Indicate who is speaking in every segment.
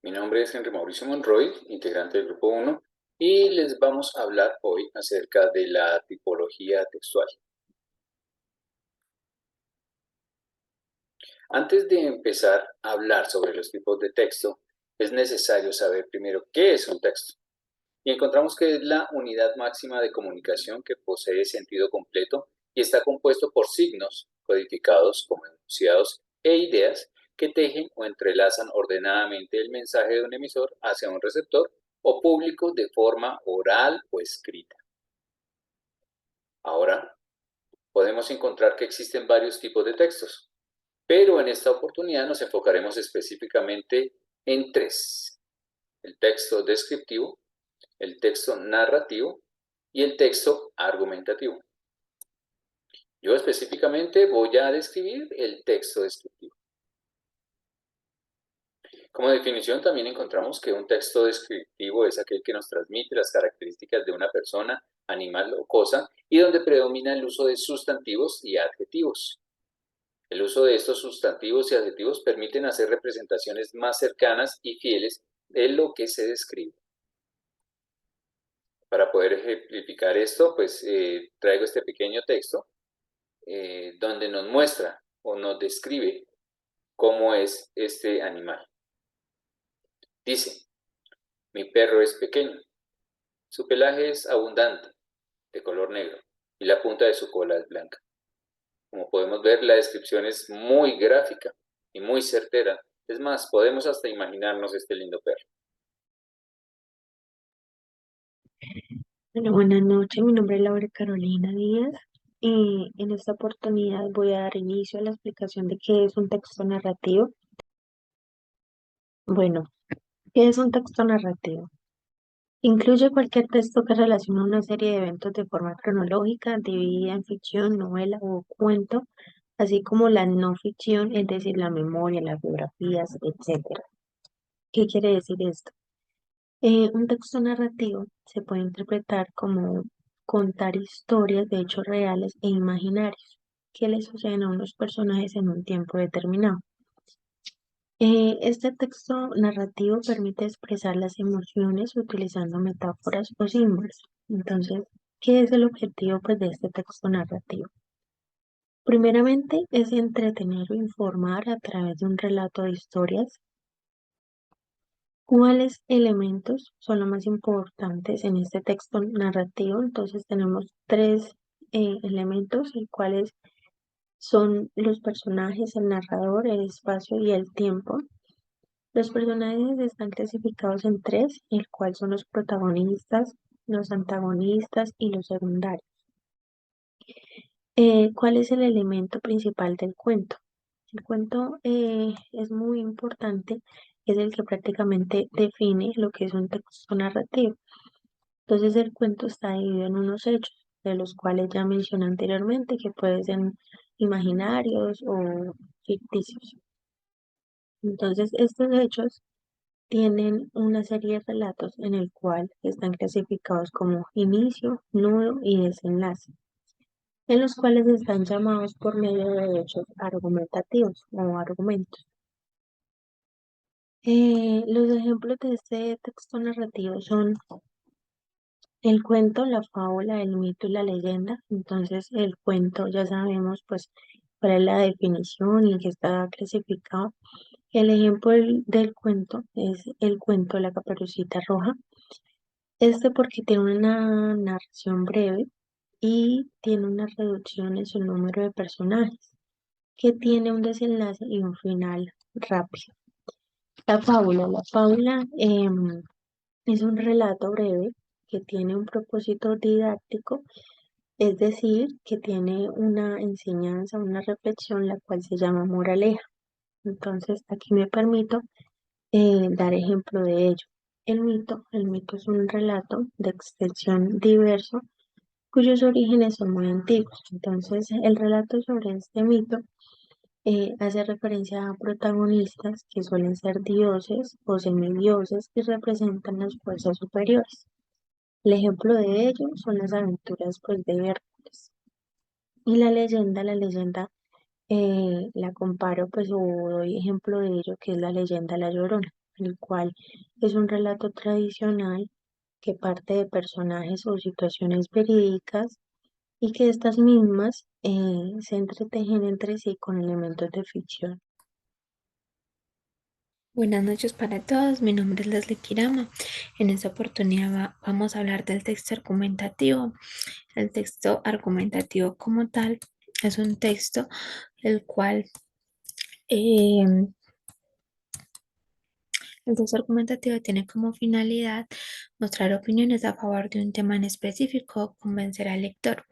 Speaker 1: Mi nombre es Henry Mauricio Monroy, integrante del Grupo 1, y les vamos a hablar hoy acerca de la tipología textual. Antes de empezar a hablar sobre los tipos de texto, es necesario saber primero qué es un texto. Y encontramos que es la unidad máxima de comunicación que posee sentido completo y está compuesto por signos codificados como enunciados e ideas que tejen o entrelazan ordenadamente el mensaje de un emisor hacia un receptor o público de forma oral o escrita. Ahora, podemos encontrar que existen varios tipos de textos, pero en esta oportunidad nos enfocaremos específicamente en tres: el texto descriptivo, el texto narrativo y el texto argumentativo. Yo específicamente voy a describir el texto descriptivo. Como definición también encontramos que un texto descriptivo es aquel que nos transmite las características de una persona, animal o cosa y donde predomina el uso de sustantivos y adjetivos. El uso de estos sustantivos y adjetivos permiten hacer representaciones más cercanas y fieles de lo que se describe. Para poder ejemplificar esto, pues traigo este pequeño texto donde nos muestra o nos describe cómo es este animal. Dice: mi perro es pequeño, su pelaje es abundante, de color negro, y la punta de su cola es blanca. Como podemos ver, la descripción es muy gráfica y muy certera. Es más, podemos hasta imaginarnos este lindo perro.
Speaker 2: Bueno, buenas noches, mi nombre es Laura Carolina Díaz y en esta oportunidad voy a dar inicio a la explicación de qué es un texto narrativo. Bueno, ¿qué es un texto narrativo? Incluye cualquier texto que relaciona una serie de eventos de forma cronológica, dividida en ficción, novela o cuento, así como la no ficción, es decir, la memoria, las biografías, etcétera. ¿Qué quiere decir esto? Un texto narrativo se puede interpretar como contar historias de hechos reales e imaginarios que le suceden a unos personajes en un tiempo determinado. Este texto narrativo permite expresar las emociones utilizando metáforas o símbolos. Entonces, ¿qué es el objetivo pues, de este texto narrativo? Primeramente, es entretener o informar a través de un relato de historias. ¿Cuáles elementos son los más importantes en este texto narrativo? Entonces tenemos tres elementos, los cuales son los personajes, el narrador, el espacio y el tiempo. Los personajes están clasificados en tres, el cual son los protagonistas, los antagonistas y los secundarios. ¿Cuál es el elemento principal del cuento? El cuento es muy importante, es el que prácticamente define lo que es un texto narrativo. Entonces el cuento está dividido en unos hechos, de los cuales ya mencioné anteriormente, que pueden ser imaginarios o ficticios. Entonces estos hechos tienen una serie de relatos en el cual están clasificados como inicio, nudo y desenlace, en los cuales están llamados por medio de hechos argumentativos o argumentos. Los ejemplos de este texto narrativo son el cuento, la fábula, el mito y la leyenda. Entonces, el cuento ya sabemos pues cuál es la definición y en qué está clasificado. El ejemplo del cuento es el cuento La Caperucita Roja. Este porque tiene una narración breve y tiene una reducción en su número de personajes, que tiene un desenlace y un final rápido. La fábula es un relato breve que tiene un propósito didáctico, es decir, que tiene una enseñanza, una reflexión, la cual se llama moraleja. Entonces, aquí me permito dar ejemplo de ello. El mito es un relato de extensión diverso cuyos orígenes son muy antiguos. Entonces, el relato sobre este mito hace referencia a protagonistas que suelen ser dioses o semidioses y representan las fuerzas superiores. El ejemplo de ello son las aventuras pues, de Hércules. Y la leyenda la comparo pues o doy ejemplo de ello que es la leyenda La Llorona. el cual es un relato tradicional que parte de personajes o situaciones verídicas y que estas mismas se entretejen entre sí con elementos de ficción.
Speaker 3: Buenas noches para todos, mi nombre es Leslie Kirama. En esta oportunidad vamos a hablar del texto argumentativo. El texto argumentativo como tal es un texto el cual eh, el texto argumentativo tiene como finalidad mostrar opiniones a favor de un tema en específico o convencer al lector.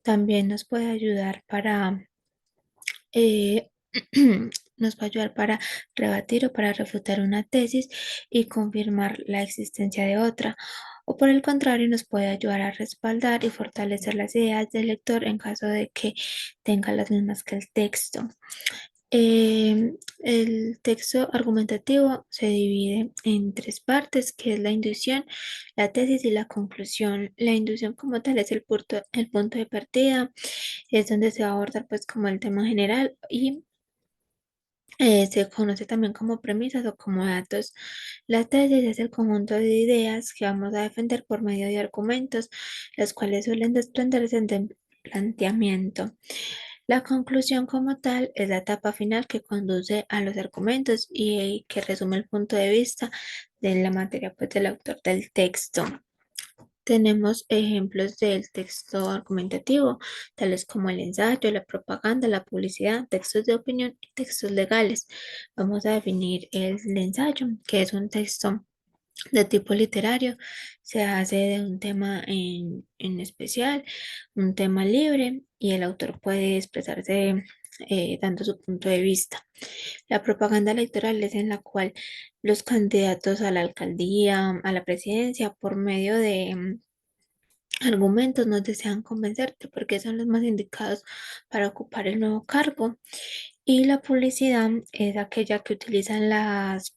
Speaker 3: También nos puede ayudar para eh, nos va a ayudar para rebatir o para refutar una tesis y confirmar la existencia de otra. O por el contrario, nos puede ayudar a respaldar y fortalecer las ideas del lector en caso de que tenga las mismas que el texto. El texto argumentativo se divide en tres partes, que es la inducción, la tesis y la conclusión. La inducción como tal es el punto de partida, es donde se va a abordar pues como el tema general y se conoce también como premisas o como datos. La tesis es el conjunto de ideas que vamos a defender por medio de argumentos, las cuales suelen desprenderse del planteamiento. La conclusión como tal es la etapa final que conduce a los argumentos y que resume el punto de vista de la materia pues, del autor del texto. Tenemos ejemplos del texto argumentativo, tales como el ensayo, la propaganda, la publicidad, textos de opinión y textos legales. Vamos a definir el ensayo, que es un texto de tipo literario. Se hace de un tema en especial, un tema libre, y el autor puede expresarse dando su punto de vista. La propaganda electoral es en la cual los candidatos a la alcaldía, a la presidencia, por medio de argumentos nos desean convencerte porque son los más indicados para ocupar el nuevo cargo. Y la publicidad es aquella que utilizan las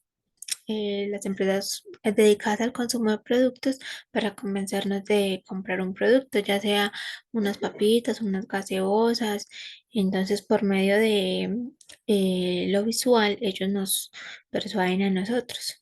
Speaker 3: empresas dedicadas al consumo de productos para convencernos de comprar un producto, ya sea unas papitas, unas gaseosas. Entonces, por medio de lo visual, ellos nos persuaden a nosotros.